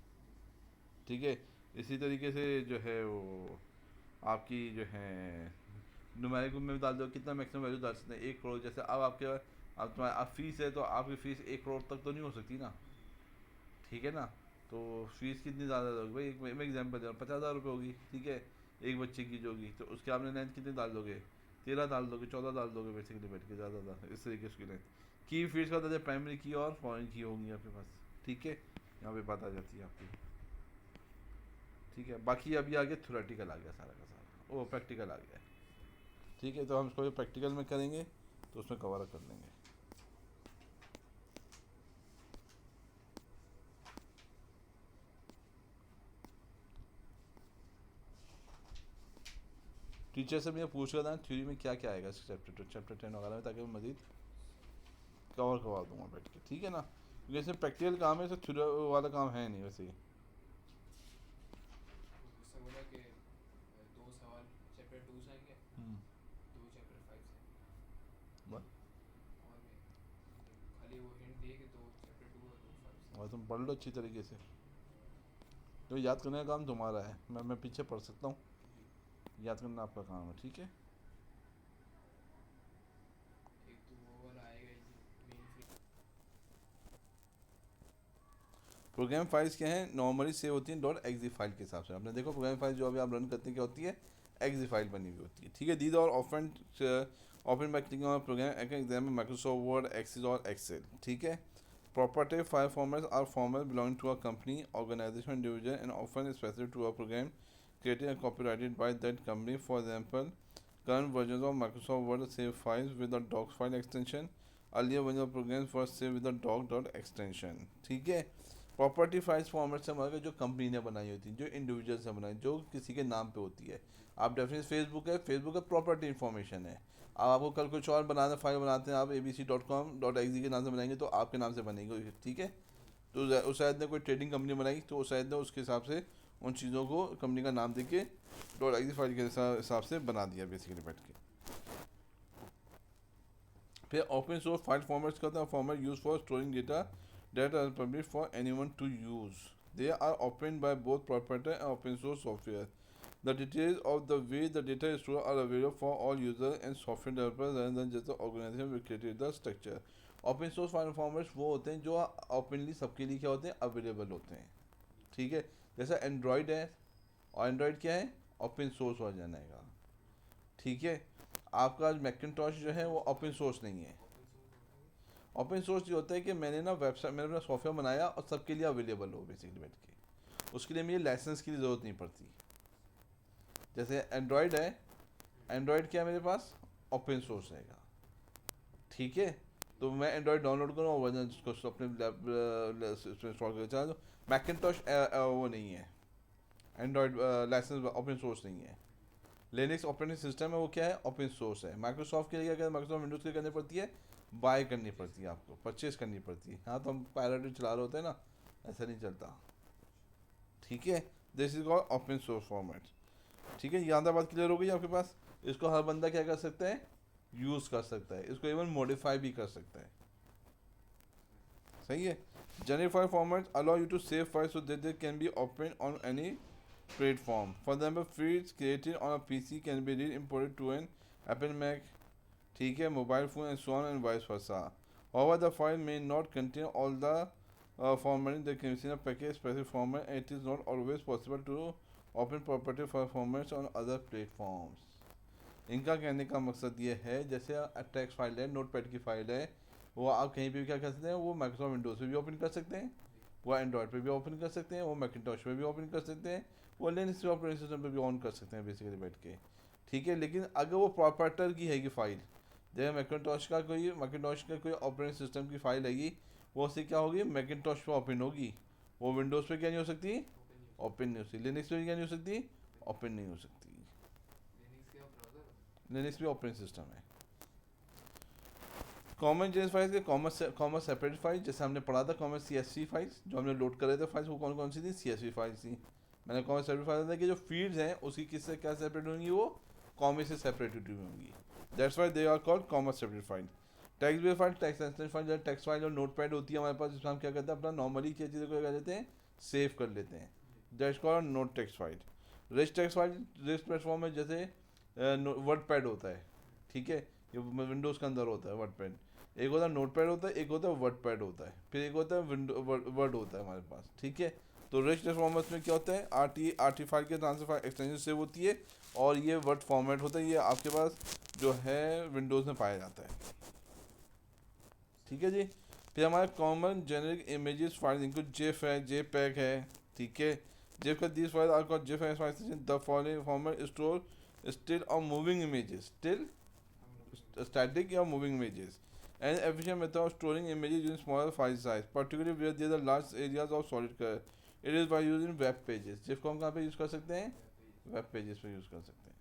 ठीक है। इसी तरीके से जो है वो आपकी जो है न्यूमेरिक में डाल दो, कितना मैक्सिमम वैल्यू डाल सकते हैं, 1 करोड़। जैसे अब आपके, अब तुम्हारा अब फीस है तो आपकी फ़ीस 1 करोड़ तक तो नहीं हो सकती ना, ठीक है ना। तो फीस कितनी ज़्यादा होगी भाई, एक मैं एग्जाम्पल दे रहा हूँ, 50,000 रुपये होगी, ठीक है, एक बच्चे की जो होगी, तो उसके आपने लेंथ कितनी डाल दोगे, 13 डाल दोगे, 14 डाल दोगे बेसिकली बैठ के, ज़्यादा इस तरीके से लेंथ की फीस का दर्जा प्राइमरी की और फॉरेन की होंगी आपके पास, ठीक है। यहाँ पे बात आ जाती है आपकी, ठीक है। बाकी अभी आगे थ्योरेटिकल आ गया सारा का सारा, वो प्रैक्टिकल आ गया, ठीक है। तो हम इसको प्रैक्टिकल में करेंगे तो उसमें कवर कर लेंगे। टीचर से मैं पूछ रहा था थ्योरी में क्या क्या आएगा चैप्टर 10 वगैरह में, ताकि मैं मजीद कवर करवा दूंगा बैठ के, ठीक है ना। क्योंकि इसमें प्रैक्टिकल काम है, इसे थ्योरी वाला काम है नहीं वैसे ही। उससे बोला कि 2 सवाल चैप्टर 2 से आएंगे, 2 चैप्टर 5 से। बस। और भी खाली वो हिंट दिए कि 2 चैप्टर 2 और 2 5 से। और तुम पढ़ लो अच्छी तरीके से, तो याद करने का काम तुम्हारा है, मैं पीछे पढ़ सकता हूँ, जी। याद करना आपका काम है, ठीक है। एक तो वो वाला आएगा ही जी, मेन फ्री। प्रोग्राम फाइल्स क्या हैं, नॉर्मली सेव होती हैं डॉट एक्जी फाइल के हिसाब से। आपने देखो प्रोग्राम फाइल जो अभी आप रन करते हैं क्या होती है, एक्जी फाइल बनी हुई होती है, ठीक है। These are often open by clicking on program example Microsoft Word, Excel और एक्सेल, ठीक है। Property file formats are formats belonging to a company, organization, individual, and often specific to a program created and copyrighted by that company. For example, current versions of Microsoft Word save files with the docs file extension. Earlier versions of programs were saved with the doc extension. ठीक है। Property files format से हमारे जो company ने बनाई होती है, जो इंडिविजुअल से बनाई, जो किसी के नाम पे होती है। आप डेफिनेटली फेसबुक है, फेसबुक का प्रॉपर्टी इन्फॉर्मेशन है। अब आपको कल कुछ और बनाना, फाइल बनाते हैं आप abc.com.exe के नाम से बनाएंगे तो आपके नाम से बनेगी, ठीक है। तो उस शायद ने कोई ट्रेडिंग कंपनी बनाई तो उस शायद ने उसके हिसाब से उन चीज़ों को कंपनी का नाम दे के .exe फाइल के हिसाब से बना दिया बेसिकली बैठ के। फिर ओपन सोर्स फाइल फॉर्मेट्स का था, format use for storing data that are published for anyone to use. They are opened by both proprietary and open source software. The details of the way the data is stored are available for all users and software developers rather than just the organization which created the structure. Open source file formats वो होते हैं जो openly सबके लिए क्या होते हैं, available होते हैं, ठीक है। जैसे एंड्रॉयड है, और एंड्रॉयड क्या है, ओपन सोर्स वर्जन है, ठीक है। आपका मैकिंटॉश जो है वो ओपन सोर्स नहीं है। ओपन सोर्स होता है। ओपन सोर्स ये होता है कि मैंने ना वेबसाइट, मैंने अपना सॉफ्टवेयर बनाया और सबके लिए अवेलेबल हो बेसिकली बैठ के, उसके लिए मुझे लाइसेंस की ज़रूरत नहीं पड़ती। जैसे एंड्रॉयड है, एंड्रॉयड क्या है मेरे पास, ओपन सोर्स रहेगा, ठीक है। तो मैं एंड्रॉयड डाउनलोड करूँ और वर्जन उसको अपने इंस्टॉल कर चला दूँ। मैकिंटॉश वो नहीं है, एंड्रॉयड लाइसेंस ओपन सोर्स नहीं है, लिनक्स ऑपरेटिंग सिस्टम है वो क्या है, ओपन सोर्स है। माइक्रोसॉफ्ट के लिए क्या करते हैं, माइक्रोसॉफ्ट विंडोज़ के लिए करनी पड़ती है, बाय करनी पड़ती है, आपको परचेज करनी पड़ती है। हाँ तो हम पायरेटेड चला रहे होते हैं ना, ऐसा नहीं चलता, ठीक है। This is called open source format, ठीक है। यहाँ तक बात क्लियर हो गई आपके पास। इसको हर बंदा क्या कर सकता है, यूज़ कर सकता है, इसको इवन मॉडिफाई भी कर सकता है, सही है। General format allow you to save file so that they can be open on any platform. For example fields created on a PC can be re-imported to an Apple Mac, ठीक है, mobile phone and so on and vice versa. However, the file may not contain all the formatting that can be in a package specific format, and it is not always possible to open property for formats on other platforms. इनका कहने का मकसद ये है, जैसे text file है, notepad की file है, वो आप कहीं पे भी क्या कर सकते हैं, वो माइक्रोसॉफ्ट विंडोज़ पे भी ओपन कर सकते हैं, वो एंड्रॉयड पे भी ओपन कर सकते हैं, वो मैकिन्टॉश पे भी ओपन कर सकते हैं, वो लिनक्स ऑपरेटिंग सिस्टम पे भी ऑन कर सकते हैं बेसिकली बैठ के, ठीक है। लेकिन अगर वो प्रॉपर्टर की है फाइल, जैसे मैकिन्टॉश का कोई ऑपरेटिंग सिस्टम की फाइल है, वो उससे क्या होगी, मैकिन्टॉश पे ओपन होगी, वो विंडोज़ पे क्या नहीं हो सकती, ओपन नहीं हो सकती। लिनक्स पे क्या नहीं हो सकती, ओपन नहीं हो सकती। लिनक्स भी ऑपरेटिंग सिस्टम है। कॉमन जेएस फाइल्स के कॉमन सेपरेट फाइल, जैसे हमने पढ़ा था कॉमन CSV फाइल्स, जो हमने लोड कर रहे थे फाइल्स, वो कौन कौन सी थी, CSV फाइल्स थी। मैंने कॉमन सेपरेट फाइल था कि जो फील्ड्स हैं उसकी किससे क्या सेपरेट होंगी, वो कॉमन से सेपरेटेड होंगी, that's why they are called common separate file. Text based file, text sensitive file, जैसे टेक्स्ट फाइल और नोटपैड होती है हमारे पास, जिसमें हम क्या करते हैं, अपना नॉर्मली क्या चीज़ें को क्या लेते हैं, सेव कर लेते हैं, that's called note text file. Rich text file, rich platform में जैसे वर्ड पैड होता है, ठीक है, ये विंडोज़ के अंदर होता है वर्ड पैड। एक होता है नोट पैड होता है, एक होता है वर्ड पैड होता है, फिर एक होता है वर्ड होता है हमारे पास, ठीक है। तो रिच फॉर्मेट में क्या होता है, आरटी फाइल के ट्रांसफर एक्सटेंशन सेव होती है, और ये वर्ड फॉर्मेट होता है, ये आपके पास जो है विंडोज़ में पाया जाता है, ठीक है जी। फिर हमारे कॉमन जेनरिक इमेजेस फाइल, इनको जेफ है, जेपैग है, ठीक है। जेफ का this file are called GIF file, the following format store still और moving images, still static or moving images. An efficient method of storing images in smaller file size, particularly where there are large areas of solid color. It is by using web pages. जिसको हम कहाँ पे use कर सकते हैं, web pages पे use कर सकते हैं।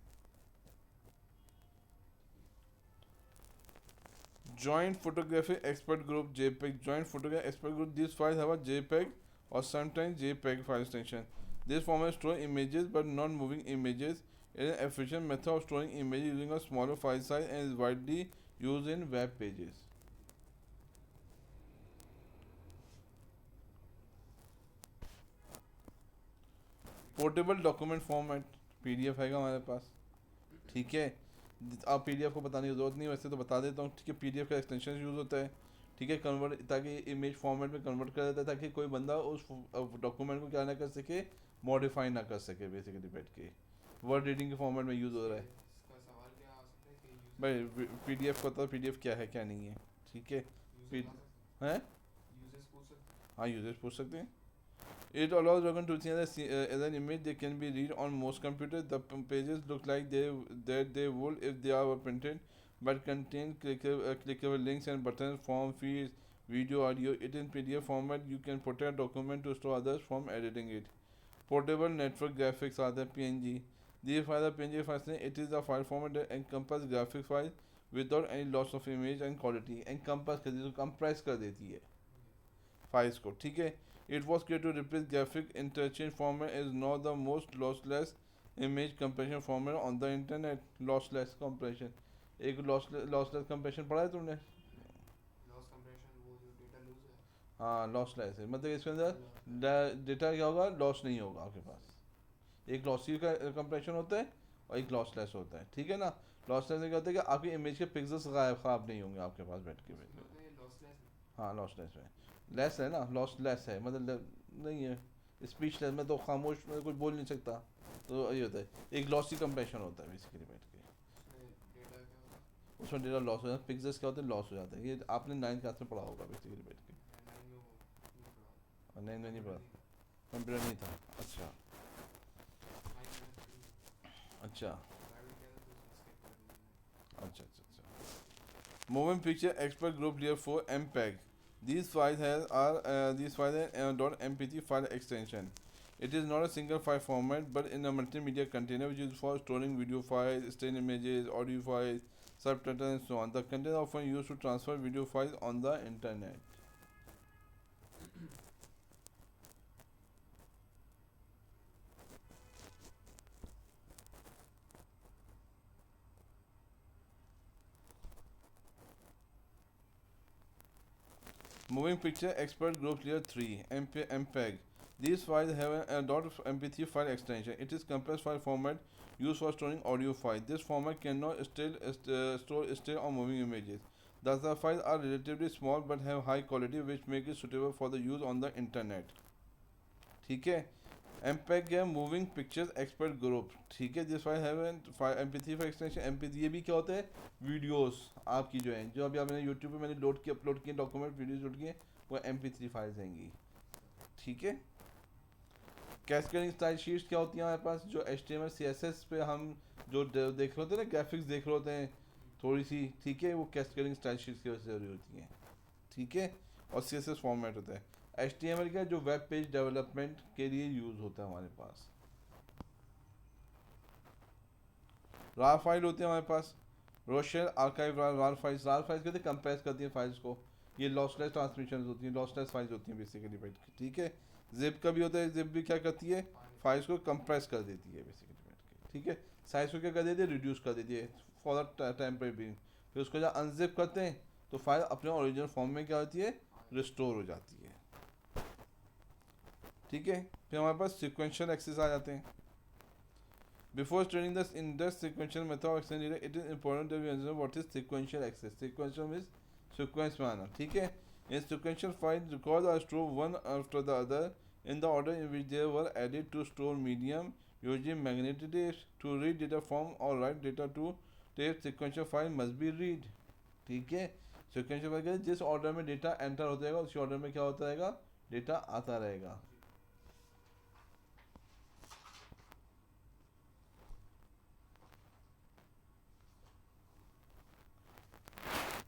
Joint photography expert group JPEG. Joint photography expert group. These files have a JPEG or sometimes JPEG file extension. This format store images but non-moving images. It is an efficient method of storing images using a smaller file size and is widely used in web pages. Portable document format, PDF है हमारे पास, ठीक है। आप PDF को बताने की ज़रूरत नहीं, वैसे तो बता देता हूँ, ठीक है। PDF का एक्सटेंशन यूज़ होता है, ठीक है, कन्वर्ट, ताकि इमेज फॉर्मेट में कन्वर्ट कर देता है, ताकि कोई बंदा उस डॉक्यूमेंट को क्या ना कर सके, मॉडिफाई ना कर सके, बेसिकली बैठ के वर्ड रीडिंग के फॉर्मेट में यूज़ हो रहा है। इसका सवाल क्या आ सकता है कि भाई PDF को पता, PDF क्या है क्या नहीं है, ठीक है, हैं, यूजर्स पूछ सकते हैं। हाँ यूजर्स पूछ सकते हैं। It allows Dragon to see as an image that can be read on most computers. The pages look like they would if they are printed, but contain clickable links and buttons, form fields, video, audio. It in PDF format. You can protect document to stop others from editing it. Portable network graphics are the PNG. These files are PNG files. It is a file format that encompasses graphic files without any loss of image and quality. Encompass कर देती है, compress कर देती है files को, ठीक है। It was created to replace graphic interchange format, is now the most lossless image compression format on the internet. Lossless compression, एक lossless compression पढ़ा है तुमने? लॉस कंप्रेशन वो जो डेटा लूज है। हाँ लॉसलेस है, मतलब इसके अंदर डेटा क्या होगा, लॉस नहीं होगा आपके पास। एक लॉसी का कंप्रेशन होता है और एक लॉसलेस होता है, ठीक है ना। लॉसलेस में क्या होता है कि आपकी इमेज के पिक्सल्स ख़राब नहीं होंगे आपके पास बैठ के। मतलब ये लॉसलेस है। हाँ लॉसलेस में लेस है ना, लॉसलेस है मतलब नहीं है, स्पीचलेस में तो खामोश में कुछ बोल नहीं सकता, तो ये होता है। एक लॉसी कंप्रेशन होता है बेसिकली बैठ के, उसमें डेटा क्या होगा? उसमें डेटा लॉस हो जाता है, पिक्सल्स क्या होते हैं, लॉस हो जाता है। ये आपने 9th क्लास में पढ़ा होगा बेसिकली बैठ के। नाइन में वो नहीं पढ़ा। और 9 में नहीं पढ़ा, कंप्यूटर नहीं था, अच्छा अच्छा अच्छा अच्छा अच्छा। Moving picture expert group layer for MPEG. These files have .mpt file extension. It is not a single file format, but in a multimedia container which is for storing video files, still images, audio files, subtitles, and so on. The container often used to transfer video files on the internet. Moving Picture Expert Group Layer 3 MPEG. These files have a .mp3 file extension. It is compressed file format used for storing audio files. This format cannot store still or moving images. Thus, the files are relatively small but have high quality, which make it suitable for the use on the internet. ठीक है, MPEG है moving pictures expert group. ठीक है, this file have MP3 file extension. MP3 ये भी क्या होता है, वीडियोस आपकी जो है, जो अभी आपने यूट्यूब पे मैंने लोड किए अपलोड किए डॉक्यूमेंट वीडियोस लोड किए, वो MP3 फाइल्स आएंगी. ठीक है. कैस्केडिंग स्टाइल शीट्स क्या होती हैं हमारे पास, जो HTML CSS पे हम जो देख रहे होते हैं ना, ग्राफिक्स देख रहे होते हैं थोड़ी सी. ठीक है, वो कैस्केडिंग स्टाइल शीट्स की वजह से जरूरी होती हैं. ठीक है, और CSS फॉर्मेट होता है. HTML का जो वेब पेज डेवलपमेंट के लिए यूज होता है हमारे पास. रार फाइल होते हैं हमारे पास, रोशेल आर्काइव रार फाइल्स. रार फाइल्स कहते हैं कंप्रेस करती है फाइल्स को. ये लॉसलेस ट्रांसमिशन होती हैं, लॉसलेस फाइल्स होती हैं बेसिकली. ठीक है, जिप का भी होता है. जिप भी क्या करती है, फाइल्स को कंप्रेस कर देती है बेसिकली. ठीक है, साइज को क्या कर देती है, रिड्यूस कर देती है फॉर द टेम्परेरी बीइंग. फिर उसको जब अनजिप करते हैं तो फाइल अपने ओरिजिनल फॉर्म में क्या होती है, रिस्टोर हो जाती है. ठीक है, फिर हमारे पास सिक्वेंशियल एक्सेस आ जाते हैं. Before starting the in the sequential method of access it is important that we understand what is sequential access. Sequential means sequence में आना. ठीक है, in sequential file record are store one after the other in the order in which they were added to store medium, using magnetic tapes to read data from or write data to tape. Sequential file must be read. ठीक है, sequential file जिस order में data enter होता रहेगा उसी order में क्या होता रहेगा, डेटा आता रहेगा.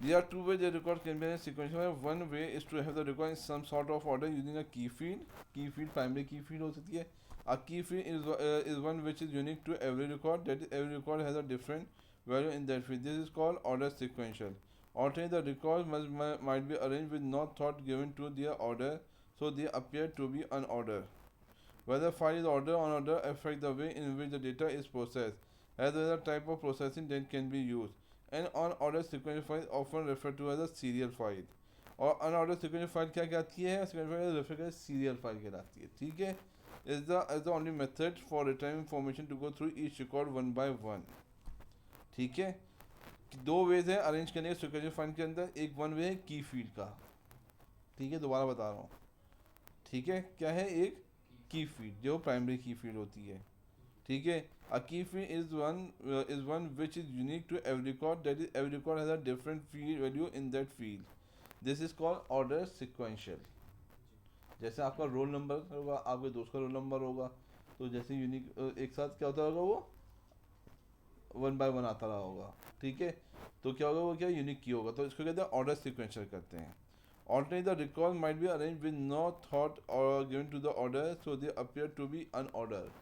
There are two ways the record can be in sequential file. One way is to have the record in some sort of order using a key field. Key field primary key field हो सकती है. A key field is one which is unique to every record. That is, every record has a different value in that field. This is called order sequential. Alternately, the records might be arranged with no thought given to their order, so they appear to be unordered. Whether file is ordered or unordered affect the way in which the data is processed, as well as the type of processing that can be used. An unordered sequential file often referred to as a serial file. और unordered sequential file क्या कहती है, sequential file refer करती है serial file कहलाती है. ठीक है, is the only method for retrieving information to go through each record one by one. ठीक है, दो वेज है अरेंज करने के sequential file के अंदर. एक वन वे है की फील्ड का. ठीक है, दोबारा बता रहा हूँ. ठीक है, क्या है, एक की फील्ड जो प्राइमरी की फील्ड होती है. ठीक है, a key field is one which is unique to every record. That is, every record has a different field value in that field. This is called order sequential. जैसे आपका roll number होगा, आपके दोस्त का रोल नंबर होगा, तो जैसे unique एक साथ क्या होता होगा, वो वन बाय वन आता रहा होगा. ठीक है, तो क्या होगा, वो क्या यूनिक की होगा, तो इसको कहते हैं ऑर्डर सीक्वेंशियल करते हैं. Alternately, the record might be arranged with no thought or given to the order, so they appear to be unordered.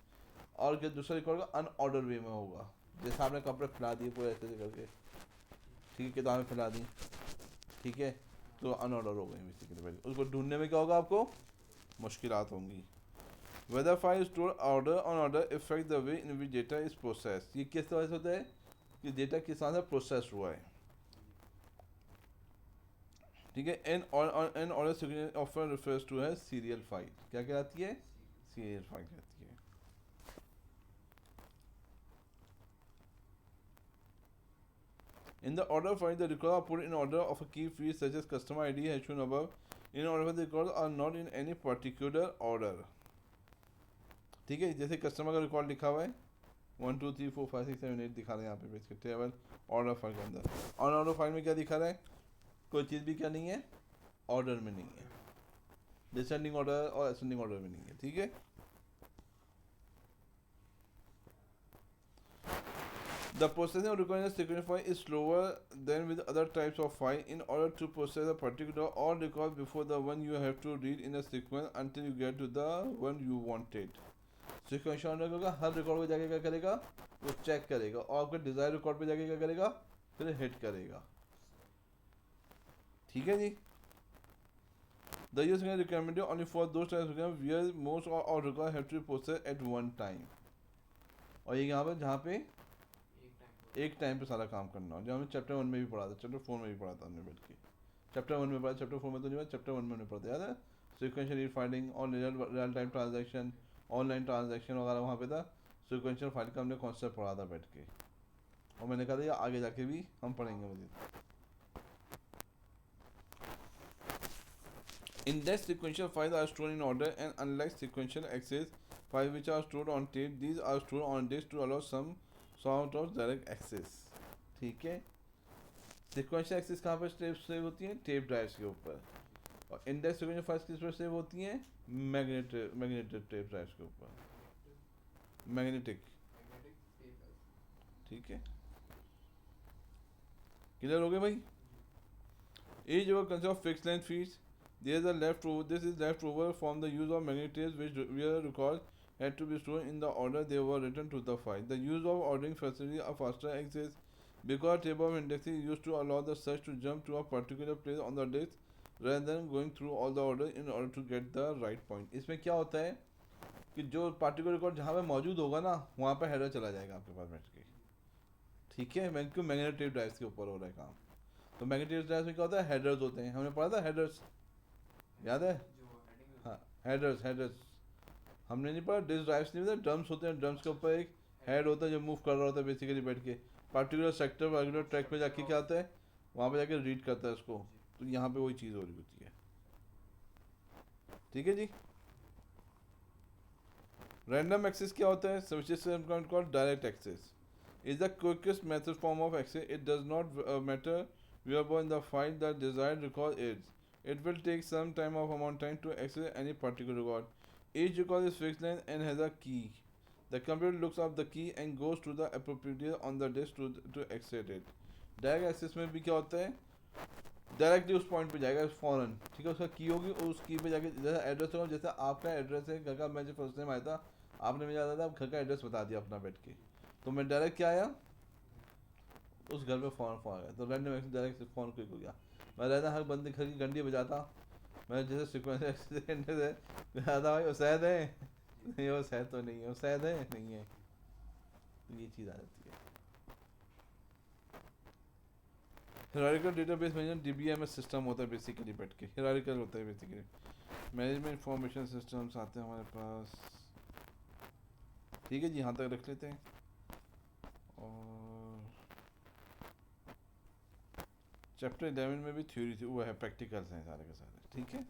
और क्या दूसरा रिकॉर्ड का अनऑर्डर वे में होगा. जैसे आपने कपड़े फैला दिए पूरे ऐसे करके, ठीक है, किताबें फैला दी. ठीक है, तो अनऑर्डर हो गई बेसिकली. उसको ढूंढने में क्या होगा, आपको मुश्किलात होंगी. Whether file store order on order effect the way in which data is process. ये किस तरह से होता है कि डेटा किस तरह से प्रोसेस हुआ है. ठीक है, an order sequence often refers to है सीरियल फाइल. क्या कहलाती है, सीरियल फाइल कहती है. In the order file, the records are put in order of a key field such as customer ID as shown above. In order, the records are not in any particular order. ठीक है, जैसे customer का record लिखा हुआ है 1 2 3 4 5 6 7 8 दिखा रहे हैं यहाँ पे बेसिकली टेबल ऑर्डर फाइल के अंदर. अनऑर्डर फाइल में क्या दिखा रहा है, कोई चीज़ भी क्या नहीं है, ऑर्डर में नहीं है. डिसेंडिंग ऑर्डर और असेंडिंग ऑर्डर में नहीं है. ठीक है, The processing of recording a sequential file is slower than with other types of file. In order to process a particular or record before the one you have to read in a sequence until you get to the one you wanted. Sequential order होगा, हर record पे जाके क्या करेगा, वो check करेगा और आपके Dzire record पे जाके क्या करेगा, फिर हिट करेगा. ठीक है जी. The use is recommended only for those types of programs where most or record have to be processed at one time. और ये यहाँ पे जहाँ पे एक टाइम पे सारा काम करना हो, जो हमने चैप्टर 1 में भी पढ़ा था, चैप्टर 4 में भी पढ़ा था हमने बैठ के. चैप्टर 1 में पढ़ा, चैप्टर 4 में तो नहीं पढ़ा, चैप्टर 1 में हमने पढ़ा था, याद है. सिक्वेंशियल रीड फाइलिंग और real time transaction, online transaction वगैरह वहाँ पे था. सिक्वेंशियल फाइल का हमने कॉन्सेप्ट पढ़ा था बैठ के, और मैंने कहा था ये आगे जाके भी हम पढ़ेंगे मज़ीद. Index sequential files are stored in order, and unlike sequential access files which are stored on tape, these are stored on disk to allow some sort of direct access. ठीक है. Sequential access कहाँ पर save होती है, tape drives के ऊपर, और index sequential files किस पर सेव होती हैं, मैग्नेटिक टेप ड्राइव्स के ऊपर, मैग्नेटिक. ठीक है, क्लियर हो गए भाई. Each of consists of fixed length feeds. This is left over from the use of magnetic which where records had to be stored in the order they were written to the file. The use of ordering facilitates a faster access because table of indexing is used to allow the search to jump to a particular place on the disk rather than going through all the orders in order to get the right point. इसमें क्या होता है कि जो particular record जहाँ पे मौजूद होगा ना, वहाँ पे हेडर चला जाएगा आपके पास बैठ के. ठीक है, मैग्नेटिक ड्राइव्स के ऊपर हो रहा है काम. तो मैग्नेटिक ड्राइव्स में क्या होता है, हेडर्स होते हैं, हमने पढ़ा था हेडर्स, याद है. हाँ, हेडर्स हमने नहीं पढ़ा. डिस्क ड्राइव्स नहीं होता, ड्रम्स होते हैं, ड्रम्स के ऊपर एक हेड होता है जो मूव कर रहा होता है बेसिकली बैठ के पार्टिकुलर सेक्टर पर्टिकुलर ट्रैक पे जाके क्या होता है, वहाँ पे जाके रीड करता है उसको. तो यहाँ पे वही चीज़ हो रही होती है. ठीक है जी. रैंडम एक्सेस क्या होता है, direct access is the quickest method form of access. It does not matter where in the file the desired record is. It will take some time amount time to access any particular record. Each record is fixed length and has a key. The computer looks up the key and goes to the appropriate on the disk to access it. Direct access में भी क्या होता है, directly उस point पे जाएगा फौरन. ठीक है, उसका की होगी और उस की पे जाके जैसा एड्रेस होगा, जैसा आपका एड्रेस है घर का, मैं जो फर्स्ट टाइम आया था आपने मुझे आता था, आप घर का एड्रेस बता दिया अपना बैठ के, तो मैं डायरेक्ट क्या आया उस घर पे फ़ोन आ गया. तो random access direct phone click हो गया. मैं रहता हर बंदे घर की घंटी बजाता, मैं जैसे सीक्वेंस एक्सेस से आता, भाई वो शायद है नहीं, वो शायद तो नहीं है, वो शायद है नहीं है. तो ये चीज़ आ जाती है. Hierarchical database management DBMS system होता है बेसिकली बैठ के, हियरार्किकल होता है बेसिकली. मैनेजमेंट इंफॉर्मेशन सिस्टम्स आते हैं हमारे पास. ठीक है जी, यहाँ तक रख लेते हैं. और चैप्टर 11 में भी थ्योरी थी, वो है प्रैक्टिकल्स हैं सारे के सारे. ठीक है.